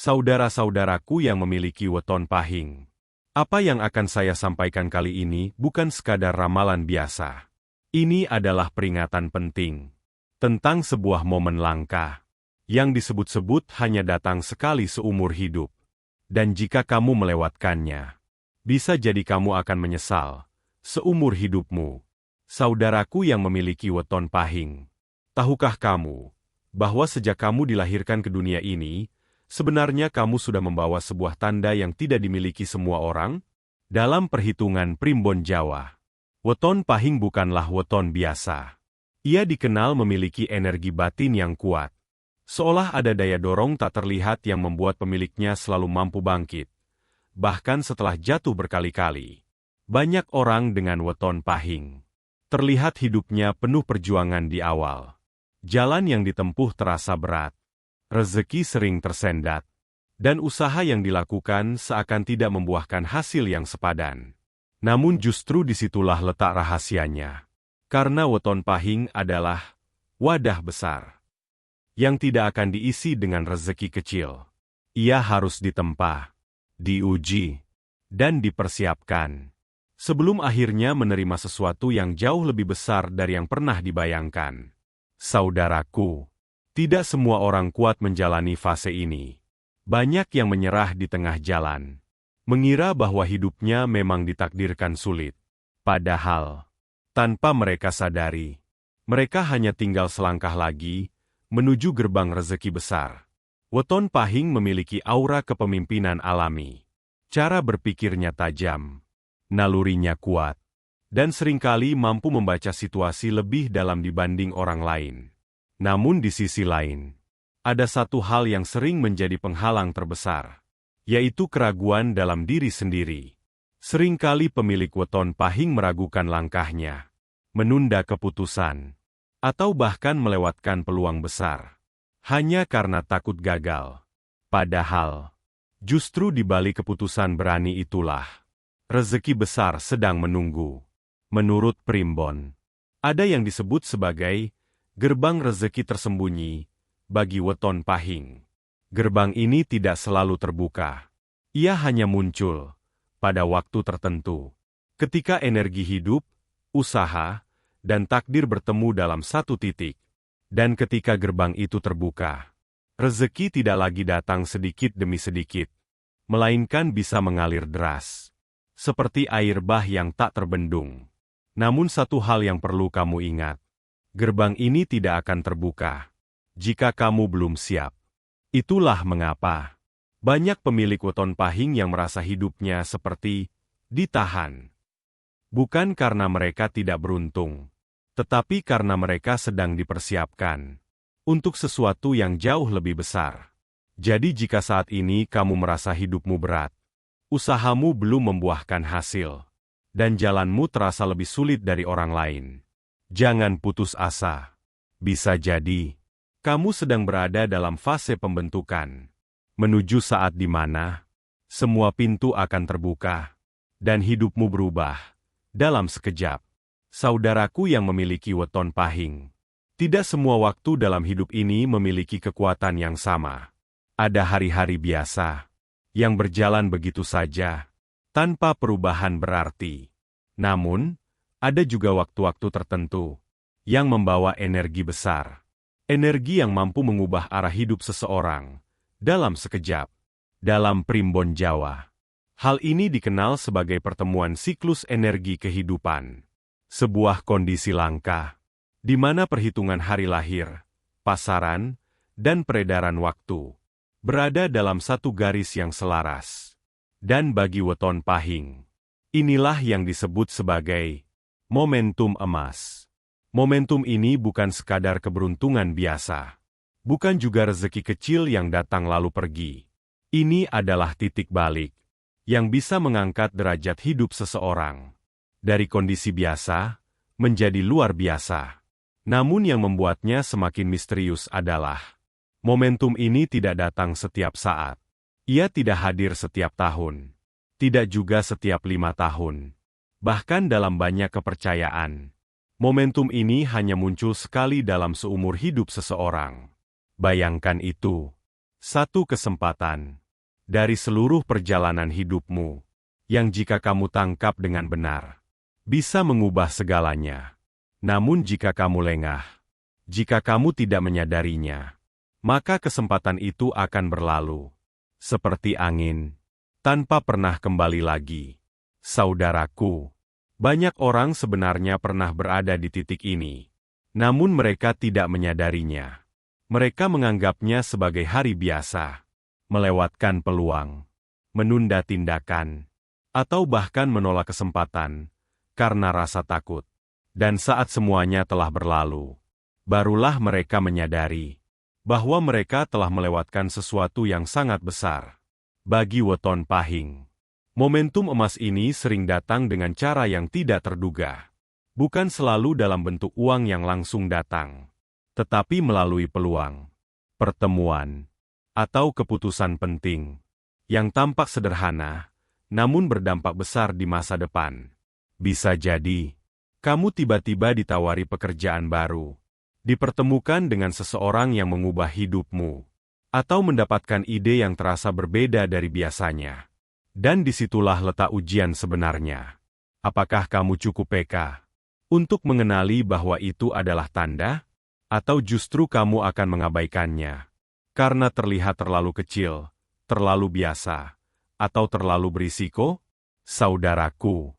Saudara-saudaraku yang memiliki weton pahing. Apa yang akan saya sampaikan kali ini bukan sekadar ramalan biasa. Ini adalah peringatan penting tentang sebuah momen langka yang disebut-sebut hanya datang sekali seumur hidup. Dan jika kamu melewatkannya, bisa jadi kamu akan menyesal seumur hidupmu. Saudaraku yang memiliki weton pahing, tahukah kamu bahwa sejak kamu dilahirkan ke dunia ini, sebenarnya kamu sudah membawa sebuah tanda yang tidak dimiliki semua orang? Dalam perhitungan primbon Jawa, weton pahing bukanlah weton biasa. Ia dikenal memiliki energi batin yang kuat. Seolah ada daya dorong tak terlihat yang membuat pemiliknya selalu mampu bangkit. Bahkan setelah jatuh berkali-kali. Banyak orang dengan weton pahing terlihat hidupnya penuh perjuangan di awal. Jalan yang ditempuh terasa berat. Rezeki sering tersendat, dan usaha yang dilakukan seakan tidak membuahkan hasil yang sepadan. Namun justru disitulah letak rahasianya. Karena weton pahing adalah wadah besar yang tidak akan diisi dengan rezeki kecil. Ia harus ditempa, diuji, dan dipersiapkan sebelum akhirnya menerima sesuatu yang jauh lebih besar dari yang pernah dibayangkan. Saudaraku, tidak semua orang kuat menjalani fase ini. Banyak yang menyerah di tengah jalan, mengira bahwa hidupnya memang ditakdirkan sulit. Padahal, tanpa mereka sadari, mereka hanya tinggal selangkah lagi menuju gerbang rezeki besar. Weton pahing memiliki aura kepemimpinan alami. Cara berpikirnya tajam, nalurinya kuat, dan seringkali mampu membaca situasi lebih dalam dibanding orang lain. Namun di sisi lain, ada satu hal yang sering menjadi penghalang terbesar, yaitu keraguan dalam diri sendiri. Seringkali pemilik weton pahing meragukan langkahnya, menunda keputusan, atau bahkan melewatkan peluang besar, hanya karena takut gagal. Padahal, justru di balik keputusan berani itulah, rezeki besar sedang menunggu. Menurut primbon, ada yang disebut sebagai gerbang rezeki tersembunyi bagi weton pahing. Gerbang ini tidak selalu terbuka. Ia hanya muncul pada waktu tertentu, ketika energi hidup, usaha, dan takdir bertemu dalam satu titik. Dan ketika gerbang itu terbuka, rezeki tidak lagi datang sedikit demi sedikit, melainkan bisa mengalir deras, seperti air bah yang tak terbendung. Namun satu hal yang perlu kamu ingat, gerbang ini tidak akan terbuka jika kamu belum siap. Itulah mengapa banyak pemilik weton pahing yang merasa hidupnya seperti ditahan. Bukan karena mereka tidak beruntung, tetapi karena mereka sedang dipersiapkan untuk sesuatu yang jauh lebih besar. Jadi jika saat ini kamu merasa hidupmu berat, usahamu belum membuahkan hasil, dan jalanmu terasa lebih sulit dari orang lain, jangan putus asa. Bisa jadi kamu sedang berada dalam fase pembentukan, menuju saat di mana semua pintu akan terbuka, dan hidupmu berubah dalam sekejap. Saudaraku yang memiliki weton pahing, tidak semua waktu dalam hidup ini memiliki kekuatan yang sama. Ada hari-hari biasa yang berjalan begitu saja, tanpa perubahan berarti. Namun, ada juga waktu-waktu tertentu yang membawa energi besar. Energi yang mampu mengubah arah hidup seseorang dalam sekejap. Dalam primbon Jawa, hal ini dikenal sebagai pertemuan siklus energi kehidupan. Sebuah kondisi langka, di mana perhitungan hari lahir, pasaran, dan peredaran waktu berada dalam satu garis yang selaras. Dan bagi weton pahing, inilah yang disebut sebagai momentum emas. Momentum ini bukan sekadar keberuntungan biasa, bukan juga rezeki kecil yang datang lalu pergi. Ini adalah titik balik yang bisa mengangkat derajat hidup seseorang dari kondisi biasa menjadi luar biasa. Namun yang membuatnya semakin misterius adalah momentum ini tidak datang setiap saat. Ia tidak hadir setiap tahun, tidak juga setiap 5 tahun. Bahkan dalam banyak kepercayaan, momentum ini hanya muncul sekali dalam seumur hidup seseorang. Bayangkan itu. Satu kesempatan dari seluruh perjalanan hidupmu, yang jika kamu tangkap dengan benar, bisa mengubah segalanya. Namun jika kamu lengah, jika kamu tidak menyadarinya, maka kesempatan itu akan berlalu, seperti angin, tanpa pernah kembali lagi. Saudaraku, banyak orang sebenarnya pernah berada di titik ini, namun mereka tidak menyadarinya. Mereka menganggapnya sebagai hari biasa, melewatkan peluang, menunda tindakan, atau bahkan menolak kesempatan karena rasa takut. Dan saat semuanya telah berlalu, barulah mereka menyadari bahwa mereka telah melewatkan sesuatu yang sangat besar. Bagi Weton Pahing, momentum emas ini sering datang dengan cara yang tidak terduga. Bukan selalu dalam bentuk uang yang langsung datang, tetapi melalui peluang, pertemuan, atau keputusan penting yang tampak sederhana, namun berdampak besar di masa depan. Bisa jadi, kamu tiba-tiba ditawari pekerjaan baru, dipertemukan dengan seseorang yang mengubah hidupmu, atau mendapatkan ide yang terasa berbeda dari biasanya. Dan disitulah letak ujian sebenarnya. Apakah kamu cukup peka untuk mengenali bahwa itu adalah tanda? Atau justru kamu akan mengabaikannya karena terlihat terlalu kecil, terlalu biasa, atau terlalu berisiko? Saudaraku,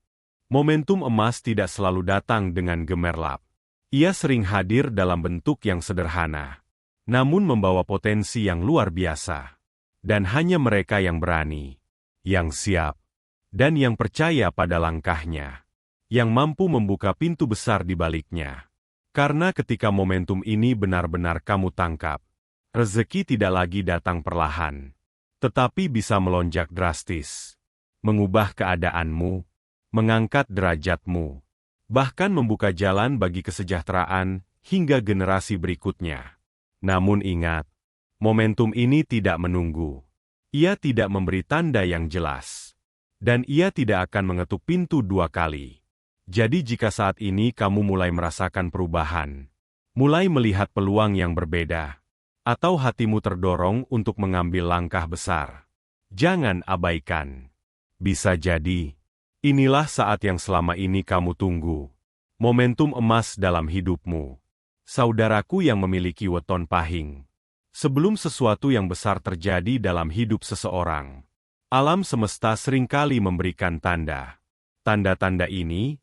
momentum emas tidak selalu datang dengan gemerlap. Ia sering hadir dalam bentuk yang sederhana, namun membawa potensi yang luar biasa. Dan hanya mereka yang berani, yang siap, dan yang percaya pada langkahnya, yang mampu membuka pintu besar di baliknya. Karena ketika momentum ini benar-benar kamu tangkap, rezeki tidak lagi datang perlahan, tetapi bisa melonjak drastis, mengubah keadaanmu, mengangkat derajatmu, bahkan membuka jalan bagi kesejahteraan hingga generasi berikutnya. Namun ingat, momentum ini tidak menunggu. Ia tidak memberi tanda yang jelas, dan ia tidak akan mengetuk pintu dua kali. Jadi jika saat ini kamu mulai merasakan perubahan, mulai melihat peluang yang berbeda, atau hatimu terdorong untuk mengambil langkah besar, jangan abaikan. Bisa jadi, inilah saat yang selama ini kamu tunggu. Momentum emas dalam hidupmu. Saudaraku yang memiliki Weton Pahing. Sebelum sesuatu yang besar terjadi dalam hidup seseorang, alam semesta seringkali memberikan tanda. Tanda-tanda ini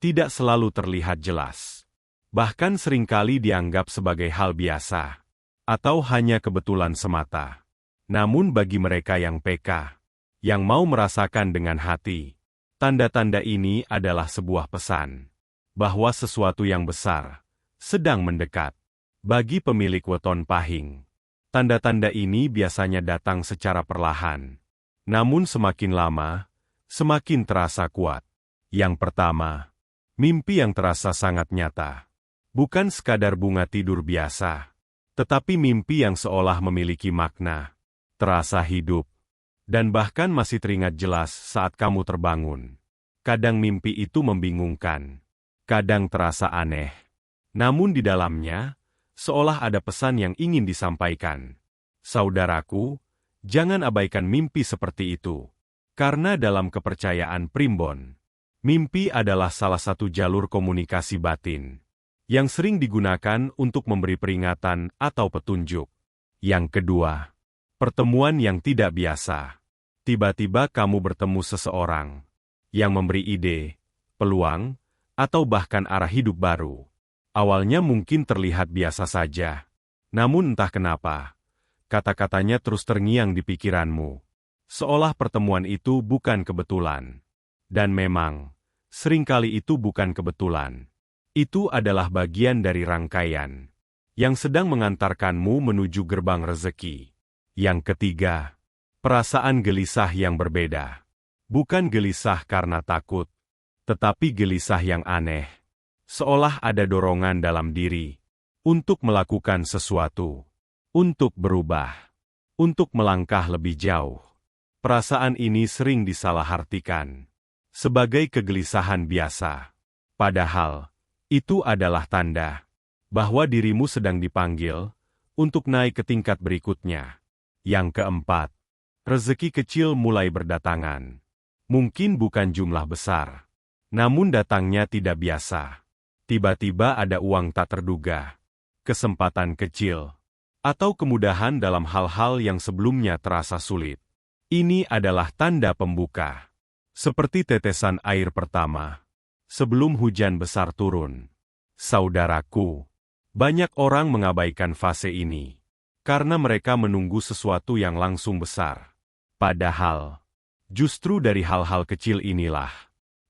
tidak selalu terlihat jelas. Bahkan seringkali dianggap sebagai hal biasa, atau hanya kebetulan semata. Namun bagi mereka yang peka, yang mau merasakan dengan hati, tanda-tanda ini adalah sebuah pesan, bahwa sesuatu yang besar sedang mendekat. Bagi pemilik Weton Pahing, tanda-tanda ini biasanya datang secara perlahan. Namun semakin lama, semakin terasa kuat. Yang pertama, mimpi yang terasa sangat nyata. Bukan sekadar bunga tidur biasa, tetapi mimpi yang seolah memiliki makna, terasa hidup, dan bahkan masih teringat jelas saat kamu terbangun. Kadang mimpi itu membingungkan, kadang terasa aneh. Namun di dalamnya, seolah ada pesan yang ingin disampaikan. Saudaraku, jangan abaikan mimpi seperti itu. Karena dalam kepercayaan primbon, mimpi adalah salah satu jalur komunikasi batin yang sering digunakan untuk memberi peringatan atau petunjuk. Yang kedua, pertemuan yang tidak biasa. Tiba-tiba kamu bertemu seseorang yang memberi ide, peluang, atau bahkan arah hidup baru. Awalnya mungkin terlihat biasa saja, namun entah kenapa, kata-katanya terus terngiang di pikiranmu, seolah pertemuan itu bukan kebetulan. Dan memang, seringkali itu bukan kebetulan. Itu adalah bagian dari rangkaian yang sedang mengantarkanmu menuju gerbang rezeki. Yang ketiga, perasaan gelisah yang berbeda. Bukan gelisah karena takut, tetapi gelisah yang aneh. Seolah ada dorongan dalam diri untuk melakukan sesuatu, untuk berubah, untuk melangkah lebih jauh. Perasaan ini sering disalahartikan sebagai kegelisahan biasa. Padahal, itu adalah tanda bahwa dirimu sedang dipanggil untuk naik ke tingkat berikutnya. Yang keempat, rezeki kecil mulai berdatangan. Mungkin bukan jumlah besar, namun datangnya tidak biasa. Tiba-tiba ada uang tak terduga, kesempatan kecil, atau kemudahan dalam hal-hal yang sebelumnya terasa sulit. Ini adalah tanda pembuka. Seperti tetesan air pertama sebelum hujan besar turun. Saudaraku, banyak orang mengabaikan fase ini karena mereka menunggu sesuatu yang langsung besar. Padahal, justru dari hal-hal kecil inilah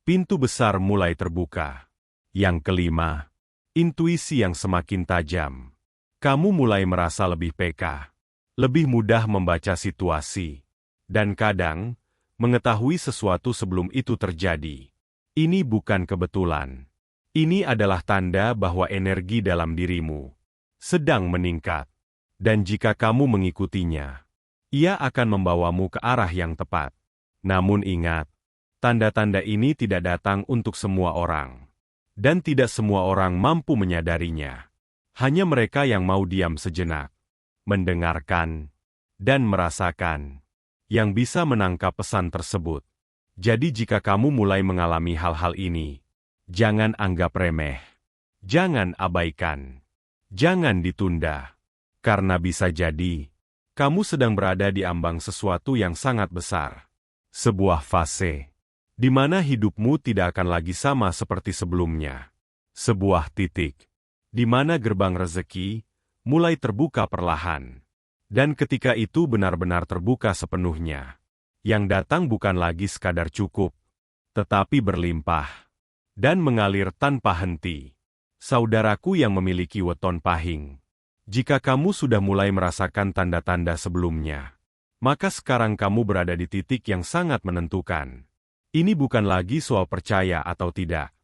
pintu besar mulai terbuka. Yang kelima, intuisi yang semakin tajam. Kamu mulai merasa lebih peka, lebih mudah membaca situasi, dan kadang mengetahui sesuatu sebelum itu terjadi. Ini bukan kebetulan. Ini adalah tanda bahwa energi dalam dirimu sedang meningkat. Dan jika kamu mengikutinya, ia akan membawamu ke arah yang tepat. Namun ingat, tanda-tanda ini tidak datang untuk semua orang. Dan tidak semua orang mampu menyadarinya. Hanya mereka yang mau diam sejenak, mendengarkan, dan merasakan, yang bisa menangkap pesan tersebut. Jadi jika kamu mulai mengalami hal-hal ini, jangan anggap remeh. Jangan abaikan. Jangan ditunda. Karena bisa jadi, kamu sedang berada di ambang sesuatu yang sangat besar. Sebuah fase di mana hidupmu tidak akan lagi sama seperti sebelumnya. Sebuah titik di mana gerbang rezeki mulai terbuka perlahan. Dan ketika itu benar-benar terbuka sepenuhnya, yang datang bukan lagi sekadar cukup, tetapi berlimpah dan mengalir tanpa henti. Saudaraku yang memiliki weton pahing, jika kamu sudah mulai merasakan tanda-tanda sebelumnya, maka sekarang kamu berada di titik yang sangat menentukan. Ini bukan lagi soal percaya atau tidak,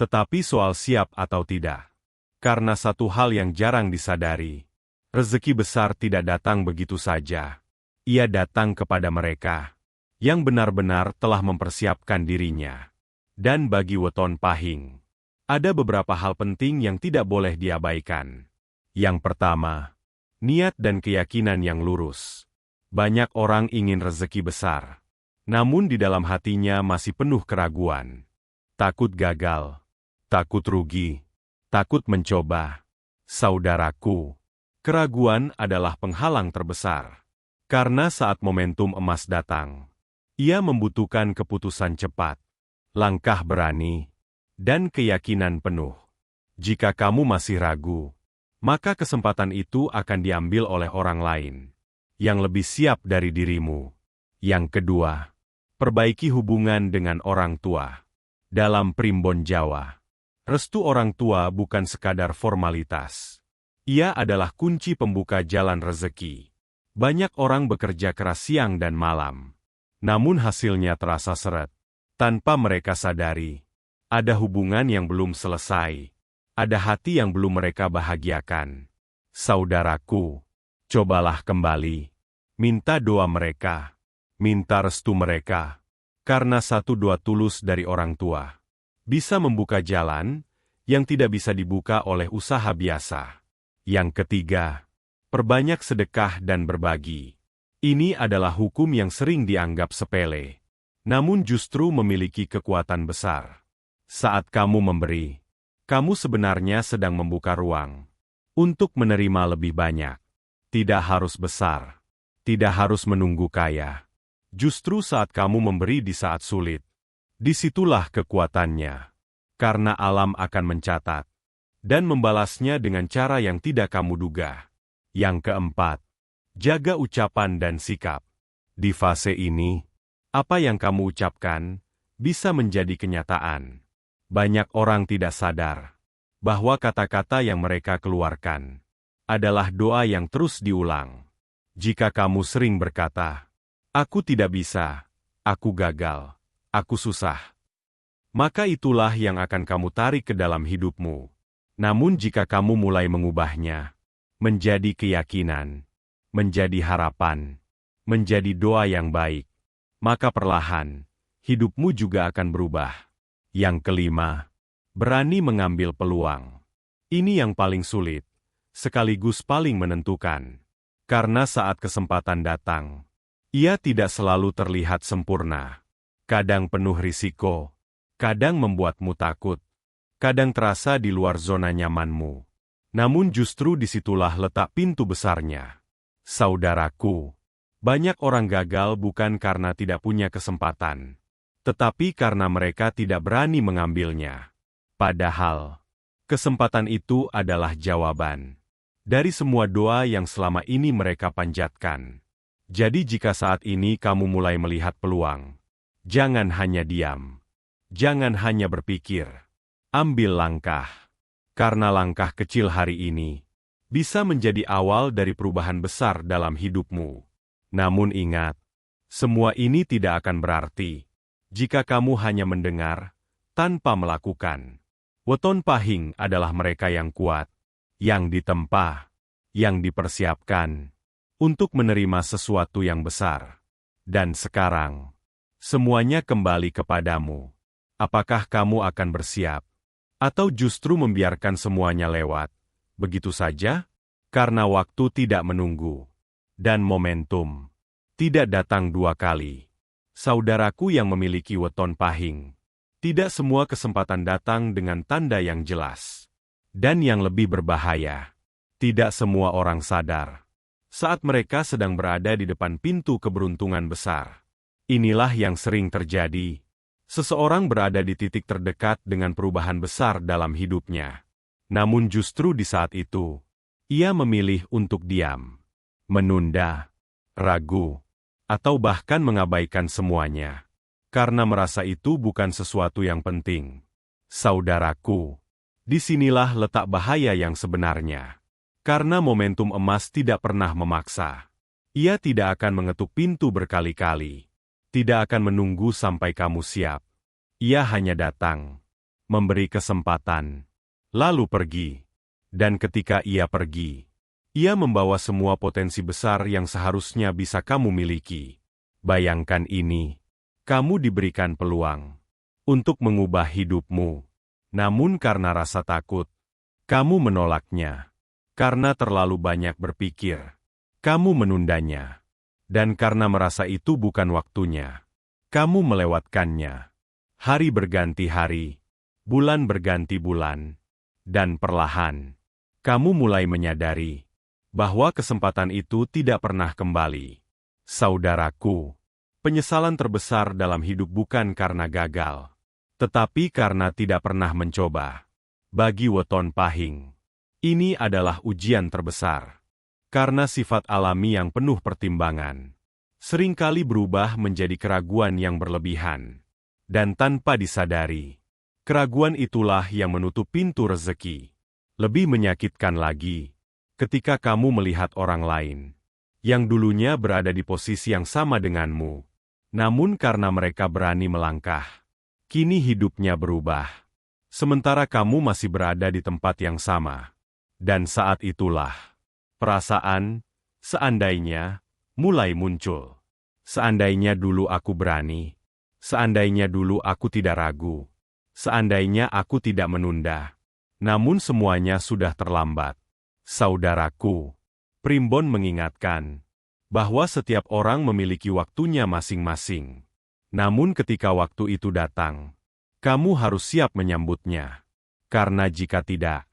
tetapi soal siap atau tidak. Karena satu hal yang jarang disadari, rezeki besar tidak datang begitu saja. Ia datang kepada mereka yang benar-benar telah mempersiapkan dirinya. Dan bagi weton pahing, ada beberapa hal penting yang tidak boleh diabaikan. Yang pertama, niat dan keyakinan yang lurus. Banyak orang ingin rezeki besar, namun di dalam hatinya masih penuh keraguan. Takut gagal, takut rugi, takut mencoba. Saudaraku, keraguan adalah penghalang terbesar. Karena saat momentum emas datang, ia membutuhkan keputusan cepat, langkah berani, dan keyakinan penuh. Jika kamu masih ragu, maka kesempatan itu akan diambil oleh orang lain yang lebih siap dari dirimu. Yang kedua, perbaiki hubungan dengan orang tua. Dalam primbon Jawa, restu orang tua bukan sekadar formalitas. Ia adalah kunci pembuka jalan rezeki. Banyak orang bekerja keras siang dan malam, namun hasilnya terasa seret. Tanpa mereka sadari, ada hubungan yang belum selesai. Ada hati yang belum mereka bahagiakan. Saudaraku, cobalah kembali. Minta doa mereka. Minta restu mereka. Karena satu doa tulus dari orang tua bisa membuka jalan yang tidak bisa dibuka oleh usaha biasa. Yang ketiga, perbanyak sedekah dan berbagi. Ini adalah hukum yang sering dianggap sepele, namun justru memiliki kekuatan besar. Saat kamu memberi, kamu sebenarnya sedang membuka ruang untuk menerima lebih banyak. Tidak harus besar, tidak harus menunggu kaya. Justru saat kamu memberi di saat sulit, disitulah kekuatannya. Karena alam akan mencatat dan membalasnya dengan cara yang tidak kamu duga. Yang keempat, jaga ucapan dan sikap. Di fase ini, apa yang kamu ucapkan bisa menjadi kenyataan. Banyak orang tidak sadar bahwa kata-kata yang mereka keluarkan adalah doa yang terus diulang. Jika kamu sering berkata, "Aku tidak bisa, aku gagal, aku susah," maka itulah yang akan kamu tarik ke dalam hidupmu. Namun jika kamu mulai mengubahnya menjadi keyakinan, menjadi harapan, menjadi doa yang baik, maka perlahan hidupmu juga akan berubah. Yang kelima, berani mengambil peluang. Ini yang paling sulit, sekaligus paling menentukan. Karena saat kesempatan datang, ia tidak selalu terlihat sempurna. Kadang penuh risiko, kadang membuatmu takut, kadang terasa di luar zona nyamanmu. Namun justru disitulah letak pintu besarnya. Saudaraku, banyak orang gagal bukan karena tidak punya kesempatan, tetapi karena mereka tidak berani mengambilnya. Padahal, kesempatan itu adalah jawaban dari semua doa yang selama ini mereka panjatkan. Jadi jika saat ini kamu mulai melihat peluang, jangan hanya diam. Jangan hanya berpikir. Ambil langkah. Karena langkah kecil hari ini bisa menjadi awal dari perubahan besar dalam hidupmu. Namun ingat, semua ini tidak akan berarti jika kamu hanya mendengar tanpa melakukan. Weton Pahing adalah mereka yang kuat, yang ditempa, yang dipersiapkan untuk menerima sesuatu yang besar. Dan sekarang, semuanya kembali kepadamu. Apakah kamu akan bersiap? Atau justru membiarkan semuanya lewat begitu saja? Karena waktu tidak menunggu. Dan momentum tidak datang dua kali. Saudaraku yang memiliki weton pahing, tidak semua kesempatan datang dengan tanda yang jelas. Dan yang lebih berbahaya, tidak semua orang sadar saat mereka sedang berada di depan pintu keberuntungan besar. Inilah yang sering terjadi. Seseorang berada di titik terdekat dengan perubahan besar dalam hidupnya. Namun justru di saat itu, ia memilih untuk diam, menunda, ragu, atau bahkan mengabaikan semuanya. Karena merasa itu bukan sesuatu yang penting. Saudaraku, disinilah letak bahaya yang sebenarnya. Karena momentum emas tidak pernah memaksa. Ia tidak akan mengetuk pintu berkali-kali. Tidak akan menunggu sampai kamu siap. Ia hanya datang, memberi kesempatan, lalu pergi. Dan ketika ia pergi, ia membawa semua potensi besar yang seharusnya bisa kamu miliki. Bayangkan ini, kamu diberikan peluang untuk mengubah hidupmu. Namun karena rasa takut, kamu menolaknya. Karena terlalu banyak berpikir, kamu menundanya. Dan karena merasa itu bukan waktunya, kamu melewatkannya. Hari berganti hari, bulan berganti bulan, dan perlahan, kamu mulai menyadari bahwa kesempatan itu tidak pernah kembali. Saudaraku, penyesalan terbesar dalam hidup bukan karena gagal, tetapi karena tidak pernah mencoba. Bagi weton pahing, ini adalah ujian terbesar. Karena sifat alami yang penuh pertimbangan, seringkali berubah menjadi keraguan yang berlebihan. Dan tanpa disadari, keraguan itulah yang menutup pintu rezeki. Lebih menyakitkan lagi, ketika kamu melihat orang lain, yang dulunya berada di posisi yang sama denganmu, namun karena mereka berani melangkah, kini hidupnya berubah. Sementara kamu masih berada di tempat yang sama. Dan saat itulah, perasaan, seandainya, mulai muncul. Seandainya dulu aku berani. Seandainya dulu aku tidak ragu. Seandainya aku tidak menunda. Namun semuanya sudah terlambat. Saudaraku, Primbon mengingatkan bahwa setiap orang memiliki waktunya masing-masing. Namun ketika waktu itu datang, kamu harus siap menyambutnya. Karena jika tidak,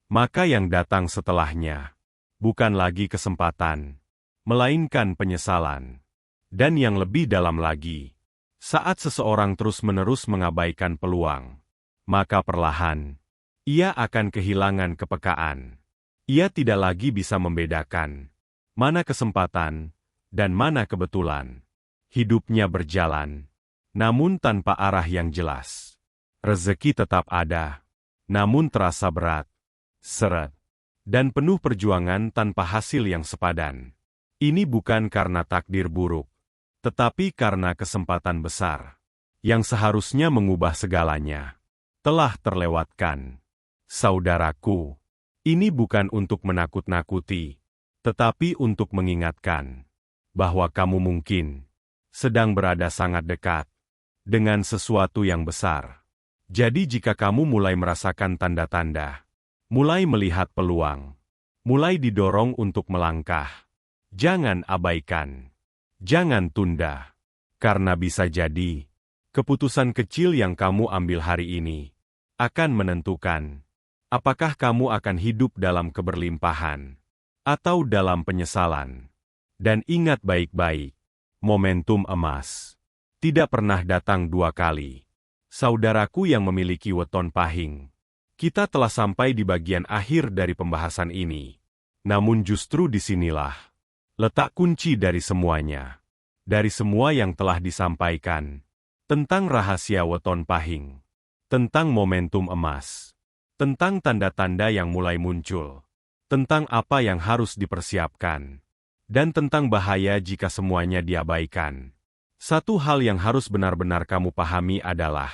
maka yang datang setelahnya bukan lagi kesempatan, melainkan penyesalan. Dan yang lebih dalam lagi, saat seseorang terus-menerus mengabaikan peluang, maka perlahan, ia akan kehilangan kepekaan. Ia tidak lagi bisa membedakan mana kesempatan dan mana kebetulan. Hidupnya berjalan, namun tanpa arah yang jelas. Rezeki tetap ada, namun terasa berat, seret, dan penuh perjuangan tanpa hasil yang sepadan. Ini bukan karena takdir buruk, tetapi karena kesempatan besar, yang seharusnya mengubah segalanya, telah terlewatkan. Saudaraku, ini bukan untuk menakut-nakuti, tetapi untuk mengingatkan bahwa kamu mungkin sedang berada sangat dekat dengan sesuatu yang besar. Jadi jika kamu mulai merasakan tanda-tanda, mulai melihat peluang, mulai didorong untuk melangkah, Jangan abaikan. Jangan tunda. Karena bisa jadi, keputusan kecil yang kamu ambil hari ini akan menentukan apakah kamu akan hidup dalam keberlimpahan atau dalam penyesalan. Dan ingat baik-baik, momentum emas tidak pernah datang dua kali. Saudaraku yang memiliki weton pahing, kita telah sampai di bagian akhir dari pembahasan ini. Namun justru disinilah letak kunci dari semuanya. Dari semua yang telah disampaikan tentang rahasia weton pahing, tentang momentum emas, tentang tanda-tanda yang mulai muncul, tentang apa yang harus dipersiapkan, dan tentang bahaya jika semuanya diabaikan. Satu hal yang harus benar-benar kamu pahami adalah,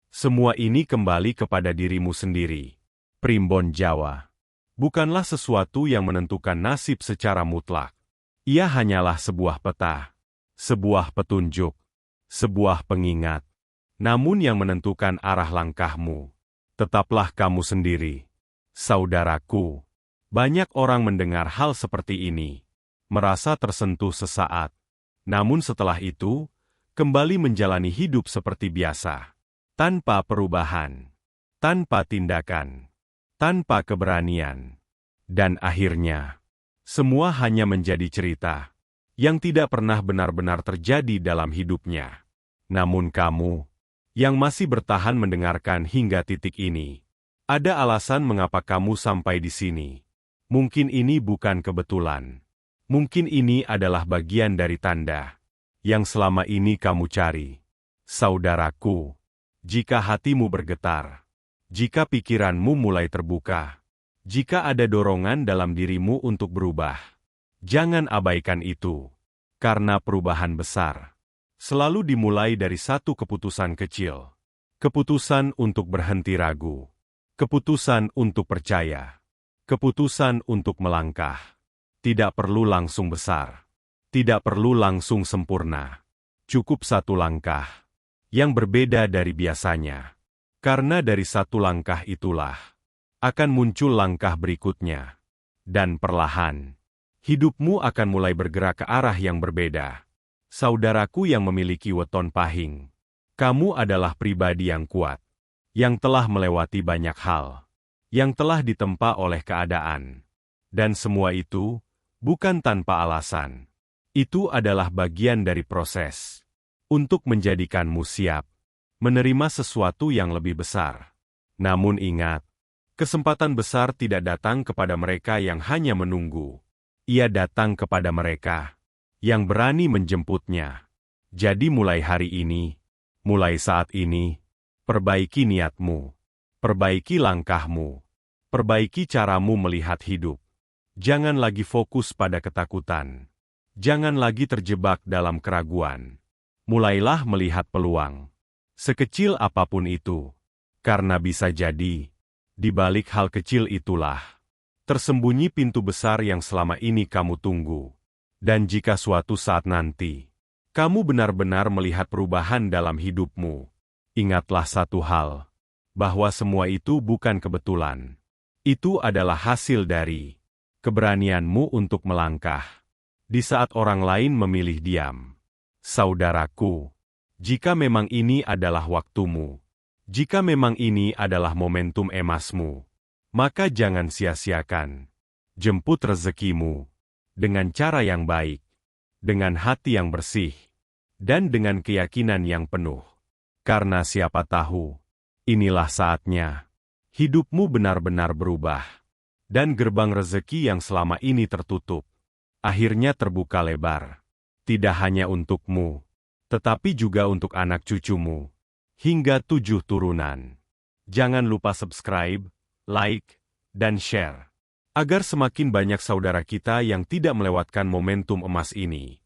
semua ini kembali kepada dirimu sendiri. Primbon Jawa bukanlah sesuatu yang menentukan nasib secara mutlak. Ia hanyalah sebuah peta, sebuah petunjuk, sebuah pengingat. Namun yang menentukan arah langkahmu, tetaplah kamu sendiri. Saudaraku, banyak orang mendengar hal seperti ini, merasa tersentuh sesaat, namun setelah itu, kembali menjalani hidup seperti biasa, tanpa perubahan, tanpa tindakan, tanpa keberanian. Dan akhirnya, semua hanya menjadi cerita yang tidak pernah benar-benar terjadi dalam hidupnya. Namun kamu, yang masih bertahan mendengarkan hingga titik ini, ada alasan mengapa kamu sampai di sini. Mungkin ini bukan kebetulan. Mungkin ini adalah bagian dari tanda yang selama ini kamu cari. Saudaraku, jika hatimu bergetar, jika pikiranmu mulai terbuka, jika ada dorongan dalam dirimu untuk berubah, jangan abaikan itu. Karena perubahan besar selalu dimulai dari satu keputusan kecil. Keputusan untuk berhenti ragu. Keputusan untuk percaya. Keputusan untuk melangkah. Tidak perlu langsung besar. Tidak perlu langsung sempurna. Cukup satu langkah yang berbeda dari biasanya. Karena dari satu langkah itulah akan muncul langkah berikutnya. Dan perlahan, hidupmu akan mulai bergerak ke arah yang berbeda. Saudaraku yang memiliki weton pahing, kamu adalah pribadi yang kuat, yang telah melewati banyak hal, yang telah ditempa oleh keadaan. Dan semua itu bukan tanpa alasan. Itu adalah bagian dari proses untuk menjadikanmu siap menerima sesuatu yang lebih besar. Namun ingat, kesempatan besar tidak datang kepada mereka yang hanya menunggu. Ia datang kepada mereka yang berani menjemputnya. Jadi mulai hari ini, mulai saat ini, perbaiki niatmu, perbaiki langkahmu, perbaiki caramu melihat hidup. Jangan lagi fokus pada ketakutan. Jangan lagi terjebak dalam keraguan. Mulailah melihat peluang, sekecil apapun itu, karena bisa jadi, di balik hal kecil itulah tersembunyi pintu besar yang selama ini kamu tunggu. Dan jika suatu saat nanti, kamu benar-benar melihat perubahan dalam hidupmu, ingatlah satu hal, bahwa semua itu bukan kebetulan. Itu adalah hasil dari keberanianmu untuk melangkah di saat orang lain memilih diam. Saudaraku, jika memang ini adalah waktumu, jika memang ini adalah momentum emasmu, maka jangan sia-siakan. Jemput rezekimu dengan cara yang baik, dengan hati yang bersih, dan dengan keyakinan yang penuh. Karena siapa tahu, inilah saatnya hidupmu benar-benar berubah, dan gerbang rezeki yang selama ini tertutup akhirnya terbuka lebar, tidak hanya untukmu, tetapi juga untuk anak cucumu, hingga 7 turunan. Jangan lupa subscribe, like, dan share, agar semakin banyak saudara kita yang tidak melewatkan momentum emas ini.